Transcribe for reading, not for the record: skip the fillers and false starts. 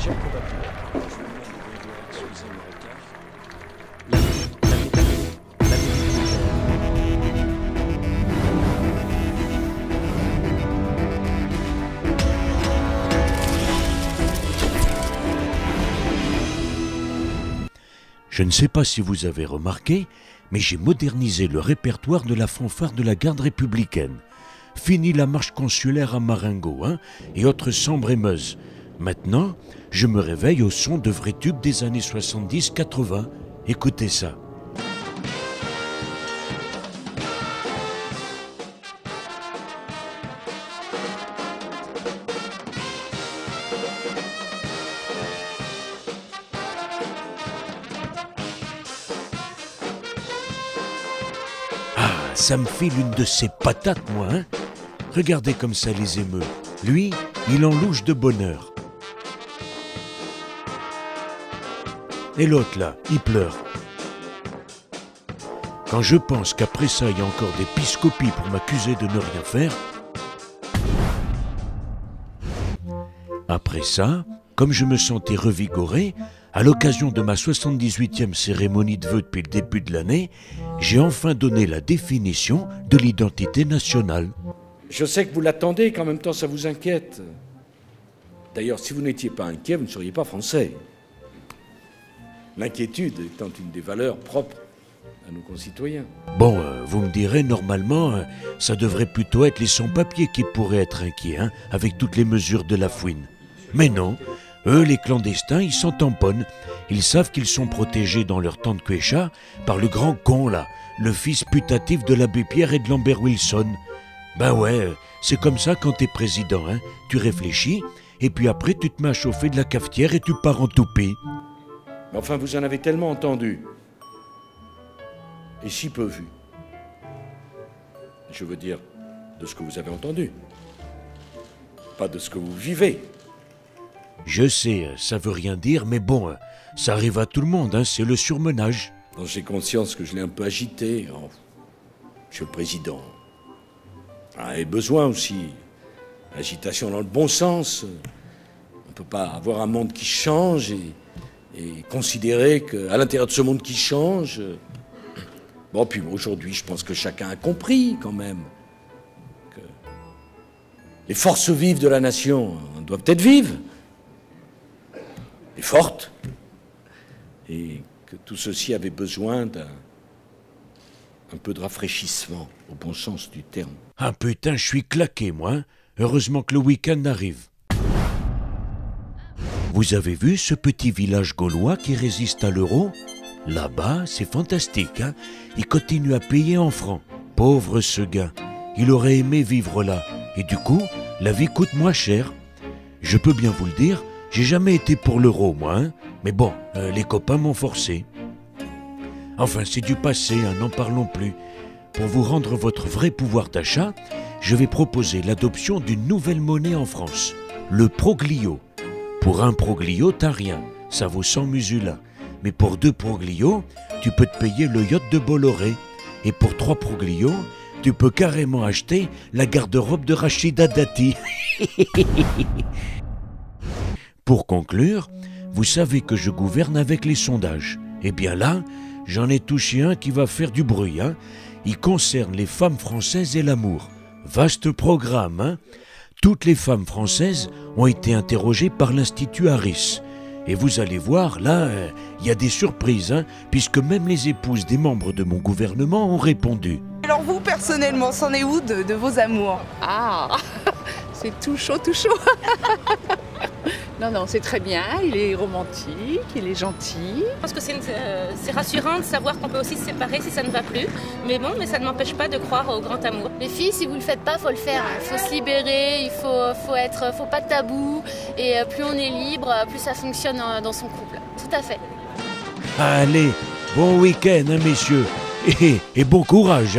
Cher compatriote, je vous demande de excuser mon retard. Je ne sais pas si vous avez remarqué, mais j'ai modernisé le répertoire de la fanfare de la garde républicaine. Fini la marche consulaire à Marengo, et autres Sambre et Meuse. Maintenant, je me réveille au son de vrais tubes des années 70-80. Écoutez ça. Ça me file une de ces patates, moi, hein. Regardez comme ça les émeut. Lui, il en louche de bonheur. Et l'autre, là, il pleure. Quand je pense qu'après ça, il y a encore des piscopies pour m'accuser de ne rien faire. Après ça, comme je me sentais revigoré, à l'occasion de ma 78e cérémonie de vœux depuis le début de l'année, j'ai enfin donné la définition de l'identité nationale. Je sais que vous l'attendez, qu'en même temps ça vous inquiète. D'ailleurs, si vous n'étiez pas inquiet, vous ne seriez pas français. L'inquiétude étant une des valeurs propres à nos concitoyens. Bon, vous me direz, normalement, ça devrait plutôt être les sans-papiers qui pourraient être inquiets, avec toutes les mesures de la fouine. Mais non. Eux, les clandestins, ils s'en tamponnent. Ils savent qu'ils sont protégés dans leur tente Quécha par le grand con, là, le fils putatif de l'abbé Pierre et de Lambert Wilson. Ben ouais, c'est comme ça quand t'es président, Tu réfléchis, et puis après tu te mets à chauffer de la cafetière et tu pars en toupie. Mais enfin, vous en avez tellement entendu. Et si peu vu. Je veux dire, de ce que vous avez entendu. Pas de ce que vous vivez. Je sais, ça veut rien dire, mais bon, ça arrive à tout le monde, c'est le surmenage. Donc j'ai conscience que je l'ai un peu agité, Monsieur le Président. Et besoin aussi. Agitation dans le bon sens. On ne peut pas avoir un monde qui change et considérer qu'à l'intérieur de ce monde qui change... Bon, puis aujourd'hui, je pense que chacun a compris quand même que les forces vives de la nation doivent être vives. Et forte, et que tout ceci avait besoin d'un peu de rafraîchissement, au bon sens du terme. Ah putain, je suis claqué, moi. Heureusement que le week-end arrive. Vous avez vu ce petit village gaulois qui résiste à l'euro? Là-bas, c'est fantastique, Il continue à payer en francs. Pauvre ce gars. Il aurait aimé vivre là. Et du coup, la vie coûte moins cher. Je peux bien vous le dire, j'ai jamais été pour l'euro, moi, Mais bon, les copains m'ont forcé. Enfin, c'est du passé, n'en parlons plus. Pour vous rendre votre vrai pouvoir d'achat, je vais proposer l'adoption d'une nouvelle monnaie en France, le proglio. Pour un proglio, t'as rien, ça vaut 100 musulins. Mais pour 2 proglios, tu peux te payer le yacht de Bolloré. Et pour 3 proglios, tu peux carrément acheter la garde-robe de Rachida Dati. Pour conclure, vous savez que je gouverne avec les sondages. Eh bien là, j'en ai touché un qui va faire du bruit. Il concerne les femmes françaises et l'amour. Vaste programme, Toutes les femmes françaises ont été interrogées par l'Institut Harris. Et vous allez voir, là, il y a des surprises, puisque même les épouses des membres de mon gouvernement ont répondu. Alors vous, personnellement, c'en est où de vos amours? Ah, c'est tout chaud, tout chaud. Non, c'est très bien, il est romantique, il est gentil. Je pense que c'est rassurant de savoir qu'on peut aussi se séparer si ça ne va plus. Mais bon, ça ne m'empêche pas de croire au grand amour. Les filles, si vous le faites pas, faut le faire. Il faut se libérer, il faut pas de tabou. Et plus on est libre, plus ça fonctionne dans son couple. Tout à fait. Allez, bon week-end, messieurs. Et bon courage,